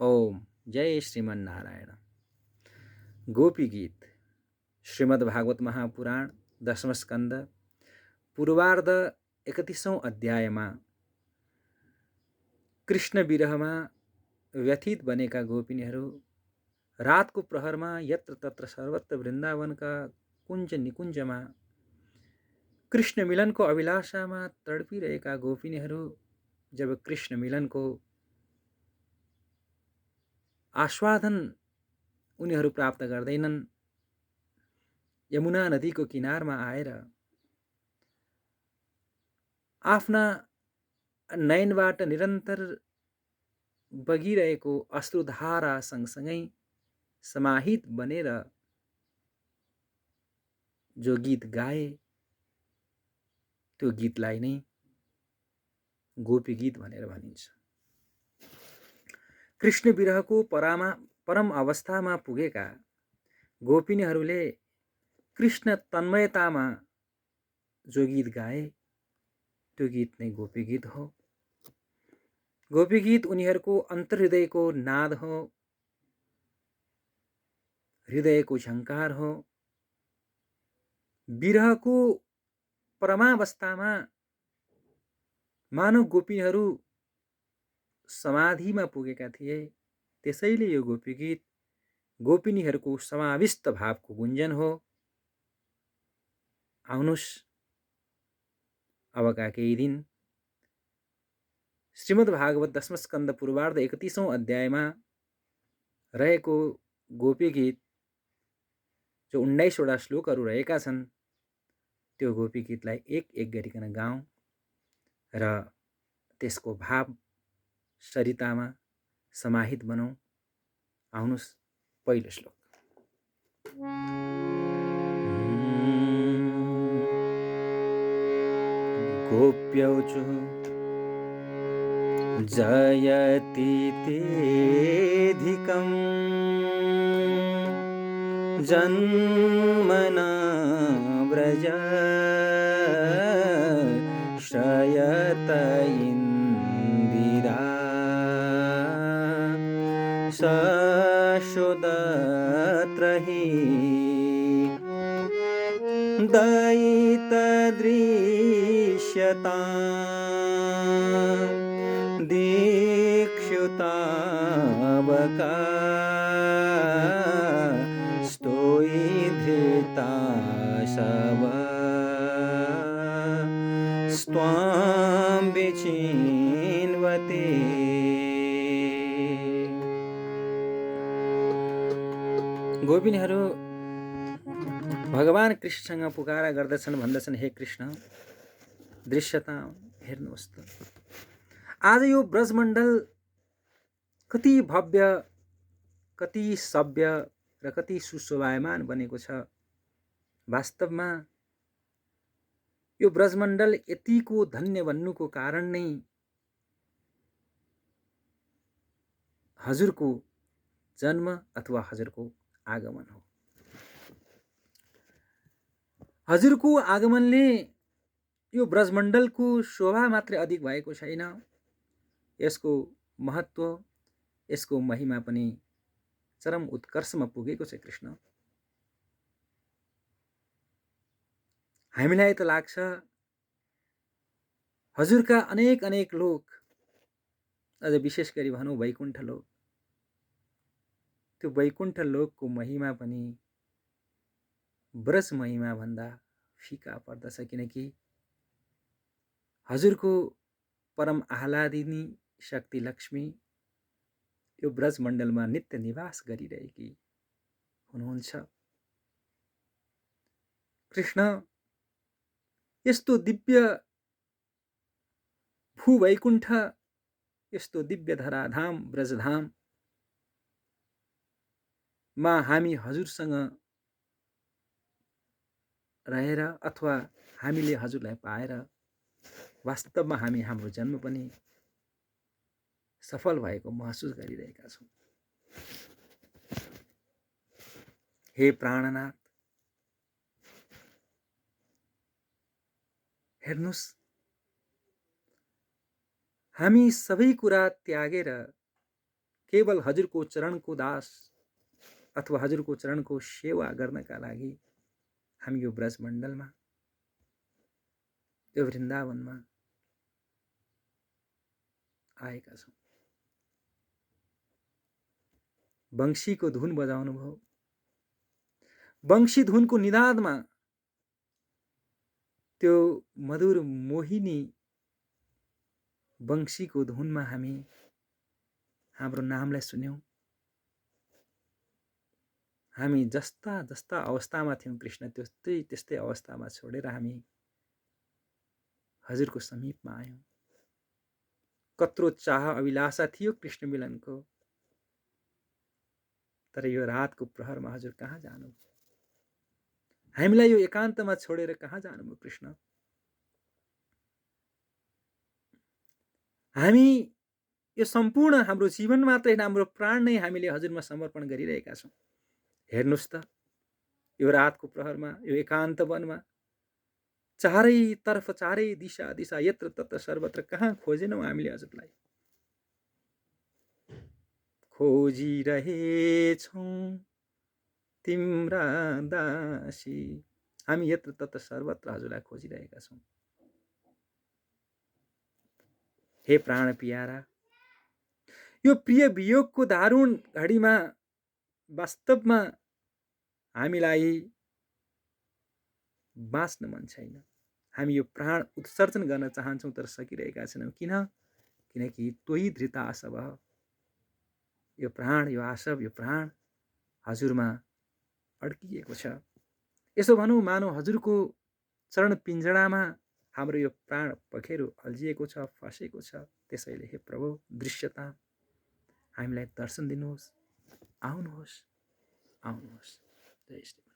ओम जय श्रीमन नारायण। गोपी गीत श्रीमद् भागवत महापुराण 10वां स्कन्द पूर्वार्ध 31औं अध्यायमा कृष्ण विरहमा व्यथित बनेका गोपिनीहरू रातको प्रहरमा यत्र तत्र सर्वत्र वृन्दावनका कुञ्ज निकुञ्जमा कृष्ण मिलनको अभिलाषामा तडपिरहेका गोपिनीहरू जब कृष्ण मिलनको आस्वादन उनीहरू प्राप्त गर्दैनन्, यमुना नदीको किनारमा आएर आफ्ना नयनबाट निरन्तर बगिरहेको अश्रुधारा सँगसँगै समाहित बनेर जो गीत गाए त्यो गीतलाई नै गोपी गीत भनेर भनिन्छ। कृष्ण विरहको परम अवस्थामा पुगेका गोपिनीहरूले कृष्ण तन्मयतामा जो गीत गाए त्यो गीत नै गोपी गीत हो। गोपी गीत उनीहरूको अन्तर्हृदयको नाद हो, हृदयको झङ्कार हो। विरहको परमावस्थामा मानव गोपीहरू समाधिमा पुगेका थिए, त्यसैले यो गोपी गीत गोपिनीहरूको समाविष्ट भावको गुञ्जन हो। आउनुस् अबका केही दिन श्रीमद् भागवत 10वां स्कन्द पूर्वार्ध 31औं अध्यायमा रहेको गोपी गीत जो 19वटा श्लोकहरू रहेका छन् त्यो गोपी गीतलाई एक एक गरिकन गाउँ र त्यसको भाव सरितामा समाहित बनौँ। आउनुस् पहिलो श्लोक। गोप्यौचु जयति तेऽधिकम् जन्मना व्रज शयत इन्दिरा सशुदत्र हि दयितदृश्यता दीक्षुतावका स्तोयि धृता सब स्वां विचिन्वते। गोपिनीहरू भगवान कृष्णसँग पुकारा गर्दछन्, भन्दछन्, हे कृष्ण, दृश्यता हेर्नुहोस् त, आज यो ब्रजमण्डल कति भव्य, कति सभ्य र कति सुशोभायमान बनेको छ। वास्तवमा यो ब्रजमण्डल यतिको धन्य बन्नुको कारण नै हजुरको जन्म अथवा हजुरको आगमन हो। हजुरको आगमनले यो ब्रजमण्डलको शोभा मात्रै अधिक भएको छैन, यसको महत्त्व, यसको महिमा पनि चरम उत्कर्षमा पुगेको छ। कृष्ण, हामीलाई त लाग्छ हजुरका अनेक अनेक लोक, अझ विशेष गरी भनौँ वैकुण्ठ लोक, त्यो वैकुण्ठ लोकको महिमा पनि ब्रज महिमा भन्दा फिका पर्दछ, किनकि हजुरको परम आह्लादिनी शक्ति लक्ष्मी यो ब्रजमण्डलमा नित्य निवास गरिरहेकी हुनुहुन्छ। कृष्ण, यस्तो दिव्य भूवैकुण्ठ, यस्तो दिव्य धराधाम ब्रजधाम मा हामी हजुरसँग रहेर अथवा हामीले हजुरलाई पाएर वास्तवमा हामी हाम्रो जन्म पनि सफल भएको महसुस गरिरहेका छौँ। हे प्राणनाथ, हेर्नुस्, हामी सबै कुरा त्यागेर केवल हजुरको चरणको दास अथवा हजुरको चरणको सेवा गर्नका लागि हामी यो ब्रजमण्डलमा, यो वृन्दावनमा आएका छौँ। वंशीको धुन बजाउनु भयो। वंशी धुनको निनादमा त्यो मधुर मोहिनी वंशीको धुनमा हामी हाम्रो नामलाई सुन्यौं। हामी जस्ता जस्ता अवस्थामा थियौं कृष्ण, त्यस्तै अवस्थामा छोडेर हामी हजुरको समीपमा आयौं। कत्रो चाह अभिलाषा थियो कृष्ण मिलनको, तर यो रातको प्रहरमा हजुर कहाँ जानु? हामीलाई यो एकान्तमा छोडेर कहाँ जानुभयो कृष्ण? हामी यो सम्पूर्ण हाम्रो जीवन मात्रै हाम्रो प्राण नै हामीले हजुरमा समर्पण गरिरहेका छौं। हेर्नुस् त, यो रातको प्रहरमा, यो एकान्त वनमा चारैतर्फ, चारै दिशा दिशा, यत्र तत्र सर्वत्र कहाँ खोजेनौं हामीले हजुरलाई? खोजिरहेछौं तिम्रा दासी, हामी यत्र तत्र सर्वत्र हजुरलाई खोजिरहेका छौं। हे प्राण प्यारा, यो प्रिय वियोगको दारुण घडीमा वास्तवमा हामीलाई बाँच्न मन छैन। हामी यो प्राण उत्सर्जन गर्न चाहन्छौं तर सकिरहेका छैनौं। किन? किनकि तोही धृतराष्ट्र भयो। यो प्राण, यो आशव, यो प्राण हजुरमा अड्किएको छ। यसो भनौं, मानौ हजुरको चरण पिञ्जडामा हाम्रो यो प्राण पखेरु अल्झिएको छ, फसेको छ। त्यसैले हे प्रभु, दृश्यता हामीलाई दर्शन दिनुहोस्। आउनुहोस्, आउनुहोस्। जय श्री